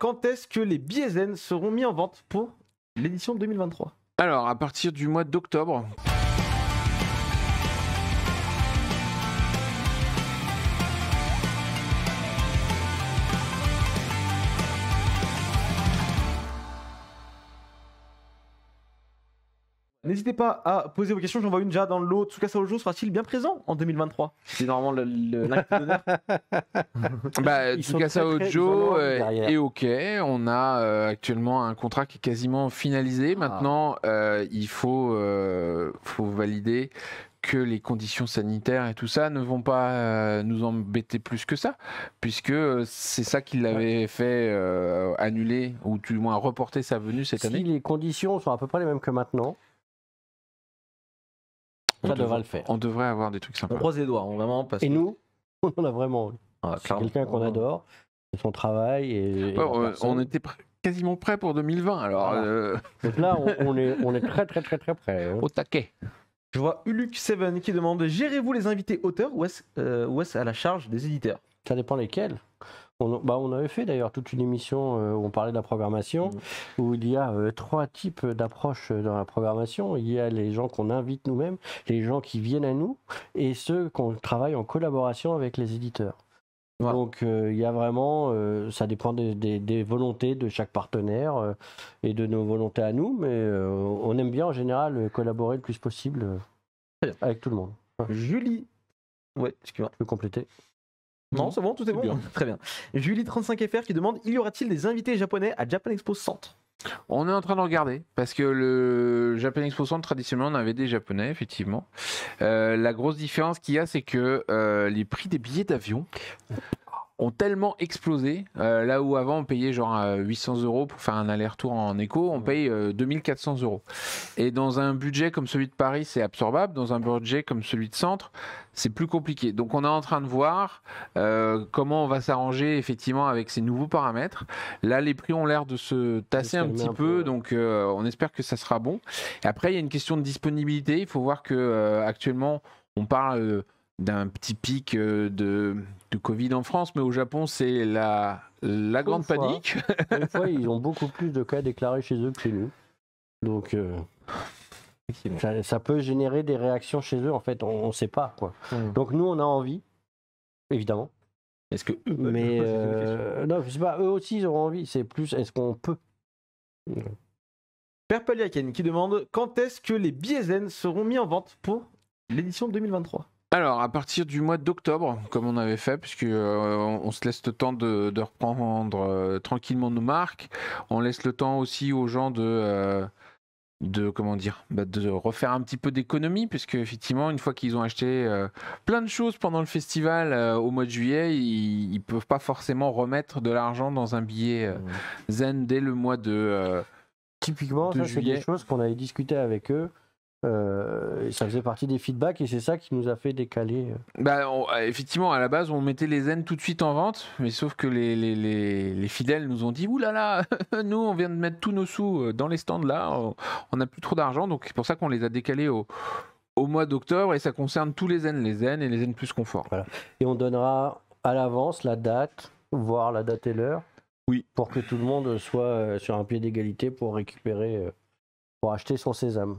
quand est-ce que les billets zen seront mis en vente pour l'édition 2023? Alors, à partir du mois d'octobre. N'hésitez pas à poser vos questions, j'en vois une déjà dans le lot. Tsukasa Ojo sera-t-il bien présent en 2023? C'est normalement l'invité d'honneur. Bah, Ils sont Tsukasa très, très Ojo derrière. est OK. On a actuellement un contrat qui est quasiment finalisé. Maintenant, il faut valider que les conditions sanitaires et tout ça ne vont pas nous embêter plus que ça, puisque c'est ça qui l'avait fait annuler, ou du moins reporter sa venue cette Si année. les conditions sont à peu près les mêmes que maintenant, ça devrait le faire. On devrait avoir des trucs On sympas. croise les doigts, hein, vraiment. Parce Et que- nous, on en a vraiment envie. Ah, C'est clairement. quelqu'un qu'on adore, son travail et Ouais, la personne. on était quasiment prêt pour 2020, alors Voilà. Donc là, on est très très très très près. Hein. au taquet. Je vois Uluk7 qui demande: gérez-vous les invités auteurs ou est-ce à la charge des éditeurs? Ça dépend lesquels. On avait fait d'ailleurs toute une émission où on parlait de la programmation, où il y a 3 types d'approches dans la programmation. Il y a les gens qu'on invite nous-mêmes, les gens qui viennent à nous, et ceux qu'on travaille en collaboration avec les éditeurs. Ouais. Donc il y a vraiment, ça dépend des volontés de chaque partenaire et de nos volontés à nous, mais on aime bien en général collaborer le plus possible avec tout le monde. Julie. Ouais, excuse-moi. Tu peux compléter? Non, c'est bon, tout est bon. bien. Très bien. Julie35FR qui demande: y aura-t-il des invités japonais à Japan Expo Centre? On est en train de regarder, parce que le Japan Expo Centre, traditionnellement, on avait des Japonais, effectivement. La grosse différence qu'il y a, c'est que les prix des billets d'avion ont tellement explosé. Là où avant, on payait genre 800 € pour faire un aller-retour en éco, on paye 2400 €. Et dans un budget comme celui de Paris, c'est absorbable. Dans un budget comme celui de Centre, c'est plus compliqué. Donc on est en train de voir comment on va s'arranger effectivement avec ces nouveaux paramètres. Là, les prix ont l'air de se tasser un petit peu, donc on espère que ça sera bon. Et après, il y a une question de disponibilité. Il faut voir que actuellement, on parle d'un petit pic de Covid en France, mais au Japon, c'est la grande fois. panique. Une fois, ils ont beaucoup plus de cas déclarés chez eux que chez nous. Donc, ça peut générer des réactions chez eux. En fait, on ne sait pas, quoi. Donc, nous, on a envie, évidemment. Est-ce que eux Mais non, je sais pas. Eux aussi, ils auront envie. C'est plus, est-ce qu'on peut? Purple Yaken qui demande: quand est-ce que les billets zen seront mis en vente pour l'édition 2023? Alors, à partir du mois d'octobre, comme on avait fait, puisque on se laisse le temps de reprendre tranquillement nos marques, on laisse le temps aussi aux gens de comment dire, de refaire un petit peu d'économie, puisque effectivement, une fois qu'ils ont acheté plein de choses pendant le festival au mois de juillet, ils peuvent pas forcément remettre de l'argent dans un billet zen dès le mois de Typiquement, de ça, c'est juillet. des choses qu'on avait discuté avec eux. Ça faisait partie des feedbacks et c'est ça qui nous a fait décaler. Effectivement, à la base, on mettait les zen tout de suite en vente, mais sauf que les fidèles nous ont dit: ouh là là, nous, on vient de mettre tous nos sous dans les stands là, on n'a plus trop d'argent, donc c'est pour ça qu'on les a décalés au mois d'octobre, et ça concerne tous les zen et les zen plus confort. Voilà. Et on donnera à l'avance la date, voire la date et l'heure, Oui. pour que tout le monde soit sur un pied d'égalité pour récupérer, pour acheter son sésame.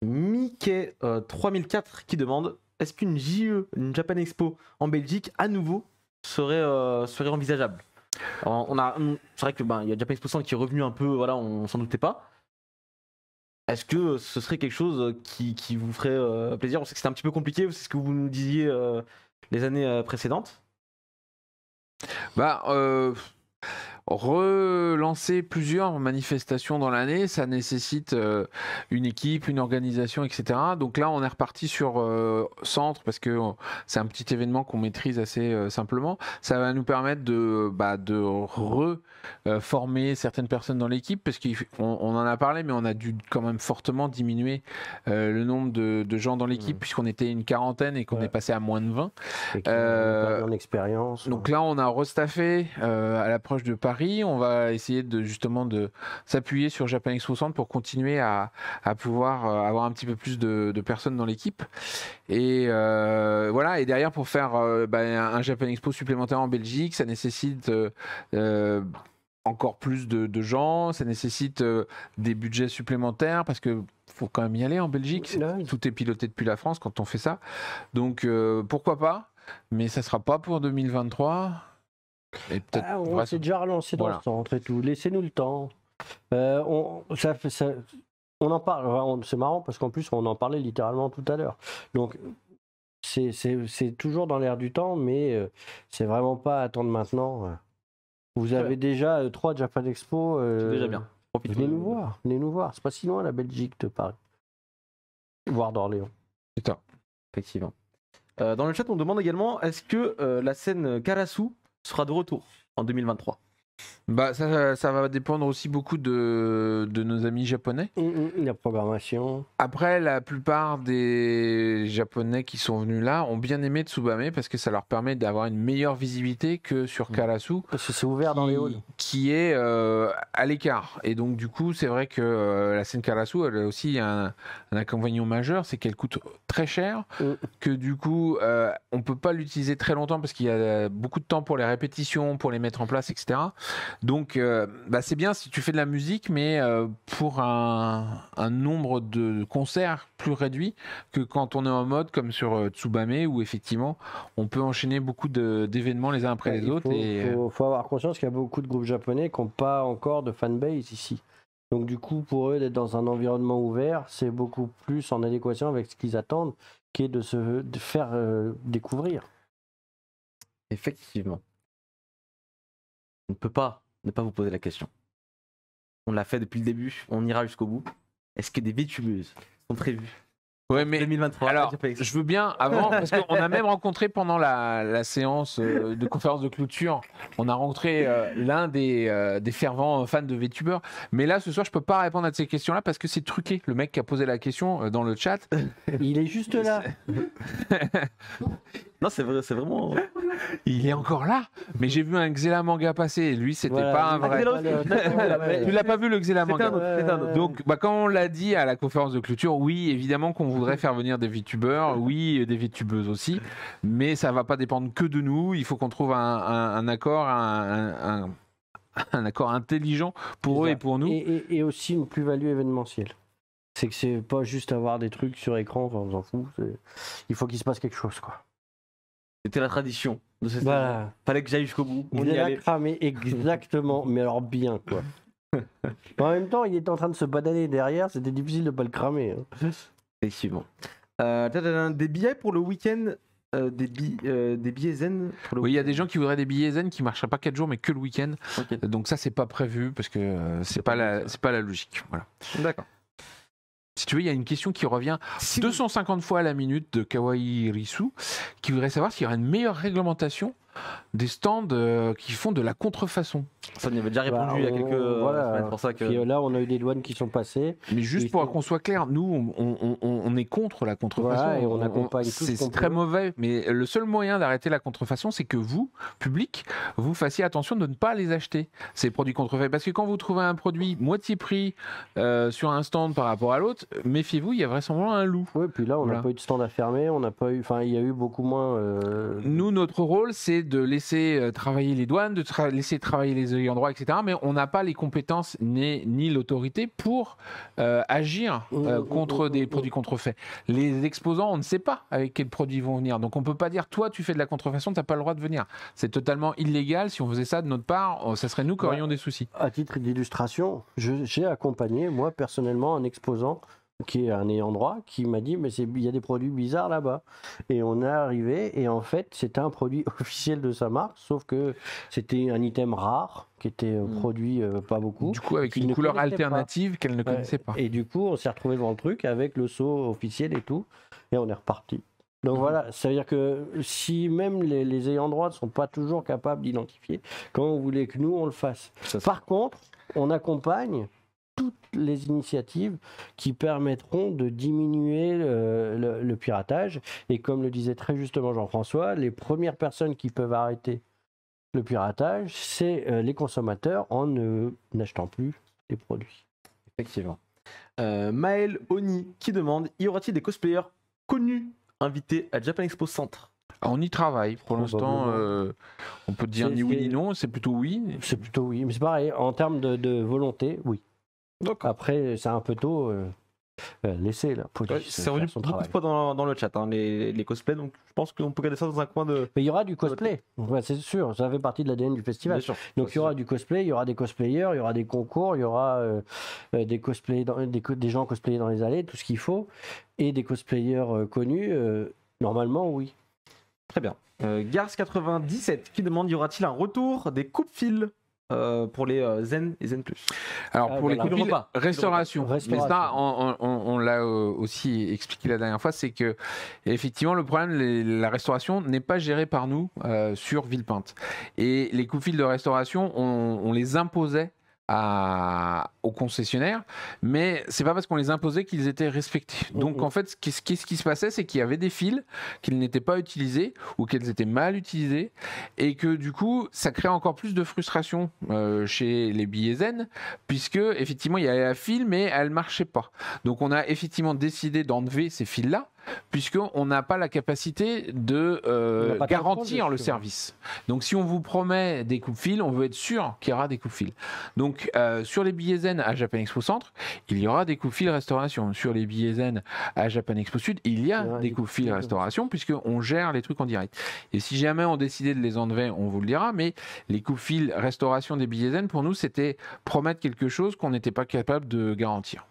Mickey 3004 qui demande: est-ce qu'une JE, une Japan Expo en Belgique à nouveau serait envisageable? Alors, c'est vrai que il y a Japan Expo Centre qui est revenu un peu, voilà, on s'en doutait pas. Est-ce que ce serait quelque chose qui vous ferait plaisir? On sait que c'était un petit peu compliqué, c'est ce que vous nous disiez les années précédentes. Relancer plusieurs manifestations dans l'année, ça nécessite une équipe, une organisation, etc. Donc là, on est reparti sur Centre, parce que c'est un petit événement qu'on maîtrise assez simplement. Ça va nous permettre de reformer certaines personnes dans l'équipe, parce qu'on en a parlé, mais on a dû quand même fortement diminuer le nombre de gens dans l'équipe, puisqu'on était une quarantaine et qu'on est passé à moins de 20. Et qu'on a perdu en expérience. Donc là, on a restaffé à l'approche de Paris Paris. On va essayer justement de s'appuyer sur Japan Expo Centre pour continuer à pouvoir avoir un petit peu plus de personnes dans l'équipe. Et voilà. Et derrière, pour faire un Japan Expo supplémentaire en Belgique, ça nécessite encore plus de gens, ça nécessite des budgets supplémentaires parce que faut quand même y aller en Belgique. Tout est piloté depuis la France quand on fait ça. Donc pourquoi pas, mais ça sera pas pour 2023. Et peut-être on s'est déjà relancé dans le centre et tout. Laissez-nous le temps. On en parle. C'est marrant parce qu'en plus on en parlait littéralement tout à l'heure. Donc c'est toujours dans l'air du temps, mais c'est vraiment pas à attendre maintenant. Vous avez déjà 3 Japan Expo. C'est déjà bien. Venez nous voir. C'est pas si loin la Belgique de Paris. Voire d'Orléans. C'est ça. Effectivement. Dans le chat, on demande également est-ce que la scène Karasu sera de retour en 2023 ? Bah ça va dépendre aussi beaucoup de nos amis japonais. La programmation. Après, la plupart des Japonais qui sont venus là ont bien aimé Tsubame parce que ça leur permet d'avoir une meilleure visibilité que sur Karasu. Parce que c'est ouvert dans les halls. Qui est à l'écart. Et donc du coup, c'est vrai que la scène Karasu, elle a aussi un inconvénient majeur, c'est qu'elle coûte très cher, que du coup, on peut pas l'utiliser très longtemps parce qu'il y a beaucoup de temps pour les répétitions, pour les mettre en place, etc. Donc c'est bien si tu fais de la musique, mais pour un nombre de concerts plus réduit que quand on est en mode comme sur Tsubame où effectivement on peut enchaîner beaucoup d'événements les uns après les autres. Il faut avoir conscience qu'il y a beaucoup de groupes japonais qui n'ont pas encore de fanbase ici. Donc du coup pour eux d'être dans un environnement ouvert, c'est beaucoup plus en adéquation avec ce qu'ils attendent qu'est de faire découvrir. Effectivement. On ne peut pas ne pas vous poser la question. On l'a fait depuis le début, on ira jusqu'au bout. Est-ce que des VTubeuses sont prévues ? Ouais, mais 2023. Alors, je veux bien avant, parce qu'on a même rencontré pendant la séance de conférence de clôture, on a rencontré l'un des fervents fans de VTubers. Mais là, ce soir, je peux pas répondre à ces questions-là parce que c'est truqué. Le mec qui a posé la question dans le chat, il est juste là. Non, c'est vrai, c'est vraiment. Il est encore là. Mais j'ai vu un Xela manga passer. Et lui, c'était pas un vrai. Tu l'as pas vu le Xela manga. Donc, quand on l'a dit à la conférence de clôture, oui, évidemment qu'on voudrait faire venir des VTubers, oui, des VTubeuses aussi, mais ça va pas dépendre que de nous. Il faut qu'on trouve un accord, un accord intelligent pour eux et pour nous. Et aussi une plus-value événementielle. C'est que c'est pas juste avoir des trucs sur écran, enfin, on s'en fout. Il faut qu'il se passe quelque chose, quoi. C'était la tradition de cette saison. Fallait que j'aille jusqu'au bout. On y allait. Cramé exactement, mais alors bien, quoi. En même temps, il était en train de se bananer derrière, c'était difficile de pas le cramer. Effectivement. Des billets pour le week-end, des billets zen pour le Oui, il y a des gens qui voudraient des billets zen qui ne marcheraient pas 4 jours mais que le week-end. Okay. Donc ça, c'est pas prévu parce que c'est pas la logique. Voilà. D'accord. Si tu veux, il y a une question qui revient 250 fois à la minute de Kawaii Risu qui voudrait savoir s'il y aura une meilleure réglementation des stands qui font de la contrefaçon. Ça, on y avait déjà répondu il y a quelques semaines. Pour ça que... Puis là, on a eu des douanes qui sont passées. Mais juste pour qu'on soit clair, nous, on est contre la contrefaçon. Voilà, et on accompagne tout c'est très mauvais. Mais le seul moyen d'arrêter la contrefaçon, c'est que vous, public, vous fassiez attention de ne pas les acheter, ces produits contrefaits. Parce que quand vous trouvez un produit moitié prix sur un stand par rapport à l'autre, méfiez-vous, il y a vraisemblablement un loup. Oui, puis là, on n'a pas eu de stand à fermer. On n'a pas eu... Enfin, il y a eu beaucoup moins... Nous, notre rôle, c'est de laisser travailler les douanes, de laisser travailler les ayants droit, etc. Mais on n'a pas les compétences ni l'autorité pour agir contre des produits contrefaits. Les exposants, on ne sait pas avec quels produits ils vont venir. Donc on ne peut pas dire, toi, tu fais de la contrefaçon, tu n'as pas le droit de venir. C'est totalement illégal. Si on faisait ça de notre part, ça serait nous qui aurions des soucis. À titre d'illustration, j'ai accompagné, moi, personnellement, un exposant qui est un ayant droit, qui m'a dit mais il y a des produits bizarres là-bas. Et on est arrivé et en fait c'était un produit officiel de sa marque, sauf que c'était un item rare qui était produit pas beaucoup. Du coup avec une couleur alternative qu'elle ne connaissait pas. Et du coup on s'est retrouvé devant le truc avec le seau officiel et tout, et on est reparti. Donc voilà, ça veut dire que si même les ayants droit ne sont pas toujours capables d'identifier, comment vous voulez que nous on le fasse. Par contre, on accompagne toutes les initiatives qui permettront de diminuer le piratage. Et comme le disait très justement Jean-François, les premières personnes qui peuvent arrêter le piratage, c'est les consommateurs en n'achetant plus les produits. Effectivement. Maël Oni qui demande, y aura-t-il des cosplayers connus invités à Japan Expo Centre? On y travaille. Pour l'instant, Probablement. on peut dire ni oui ni non. C'est plutôt oui. C'est plutôt oui, mais c'est pareil, en termes de volonté, oui. D'accord. Après, c'est un peu tôt. Laissez la police C'est revenu faire son beaucoup travail. de fois dans le chat, hein, les cosplays, donc je pense qu'on peut garder ça dans un coin de. Mais il y aura du cosplay, ouais, c'est sûr, ça fait partie de l'ADN du festival. Bien sûr. Donc il y aura du cosplay, il y aura des cosplayers, il y aura des concours, il y aura des cosplays, des gens cosplayés dans les allées, tout ce qu'il faut, et des cosplayers connus. Normalement, oui. Très bien. Gars97 qui demande, y aura-t-il un retour des coupes-fils pour les Zen et Zen Plus? Alors pour voilà. les coupes, Le repas. restauration. Mais Restauration. ça, on l'a aussi expliqué la dernière fois, c'est que effectivement le problème, la restauration n'est pas gérée par nous sur Villepinte. Et les coupes-fils de restauration, on les imposait aux concessionnaires, mais c'est pas parce qu'on les imposait qu'ils étaient respectés. Donc en fait, ce qui se passait, c'est qu'il y avait des fils qui n'étaient pas utilisés ou qu'ils étaient mal utilisés, et que du coup, ça crée encore plus de frustration chez les billets Zen, puisque effectivement, il y avait la file, mais elle marchait pas. Donc on a effectivement décidé d'enlever ces fils-là, puisqu'on n'a pas la capacité de On n'a pas de garantir contrôle le dessus, service. Donc si on vous promet des coupes-fils, on veut être sûr qu'il y aura des coupes-fils. Donc sur les billets Zen à Japan Expo Centre, il y aura des coupes-fils restauration. Sur les billets Zen à Japan Expo Sud, il y a des coupes-fils restauration, puisqu'on gère les trucs en direct. Et si jamais on décidait de les enlever, on vous le dira, mais les coupes-fils restauration des billets Zen, pour nous, c'était promettre quelque chose qu'on n'était pas capable de garantir.